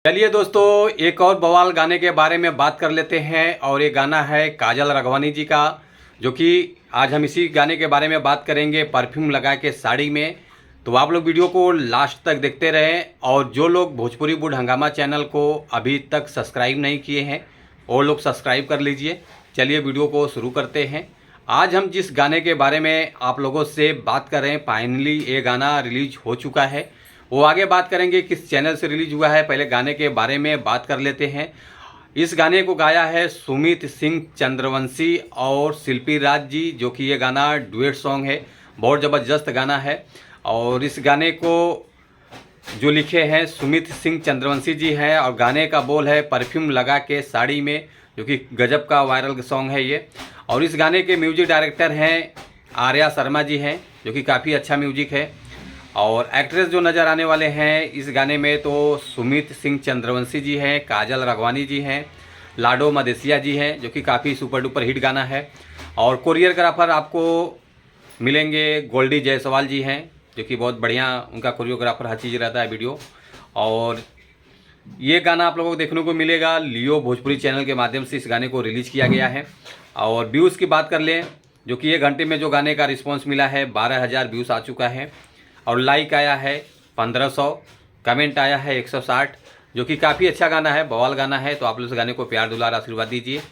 चलिए दोस्तों, एक और बवाल गाने के बारे में बात कर लेते हैं। और ये गाना है काजल राघवानी जी का, जो कि आज हम इसी गाने के बारे में बात करेंगे, परफ्यूम लगा के साड़ी में। तो आप लोग वीडियो को लास्ट तक देखते रहें। और जो लोग भोजपुरी बुड हंगामा चैनल को अभी तक सब्सक्राइब नहीं किए हैं वो लोग सब्सक्राइब कर लीजिए। चलिए वीडियो को शुरू करते हैं। आज हम जिस गाने के बारे में आप लोगों से बात कर रहे हैं, फाइनली ये गाना रिलीज हो चुका है। वो आगे बात करेंगे किस चैनल से रिलीज हुआ है, पहले गाने के बारे में बात कर लेते हैं। इस गाने को गाया है सुमित सिंह चंद्रवंशी और शिल्पी राज जी, जो कि ये गाना डुएट सॉन्ग है, बहुत ज़बरदस्त गाना है। और इस गाने को जो लिखे हैं सुमित सिंह चंद्रवंशी जी हैं। और गाने का बोल है परफ्यूम लगा के साड़ी में, जो कि गजब का वायरल सॉन्ग है ये। और इस गाने के म्यूजिक डायरेक्टर हैं आर्या शर्मा जी हैं, जो कि काफ़ी अच्छा म्यूजिक है। और एक्ट्रेस जो नज़र आने वाले हैं इस गाने में तो सुमित सिंह चंद्रवंशी जी हैं, काजल राघवानी जी हैं, लाडो मदेसिया जी हैं, जो कि काफ़ी सुपर डुपर हिट गाना है। और कोरियोग्राफर आपको मिलेंगे गोल्डी जायसवाल जी हैं, जो कि बहुत बढ़िया उनका कोरियोग्राफर हर चीज़ रहता है वीडियो। और ये गाना आप लोगों को देखने को मिलेगा लियो भोजपुरी चैनल के माध्यम से इस गाने को रिलीज़ किया गया है। और व्यूज़ की बात कर लें, जो कि 1 घंटे में जो गाने का रिस्पॉन्स मिला है 12,000 व्यूज़ आ चुका है। और लाइक आया है 1500, कमेंट आया है 160, जो कि काफ़ी अच्छा गाना है, बवाल गाना है। तो आप लोग इस गाने को प्यार दुलार आशीर्वाद दीजिए।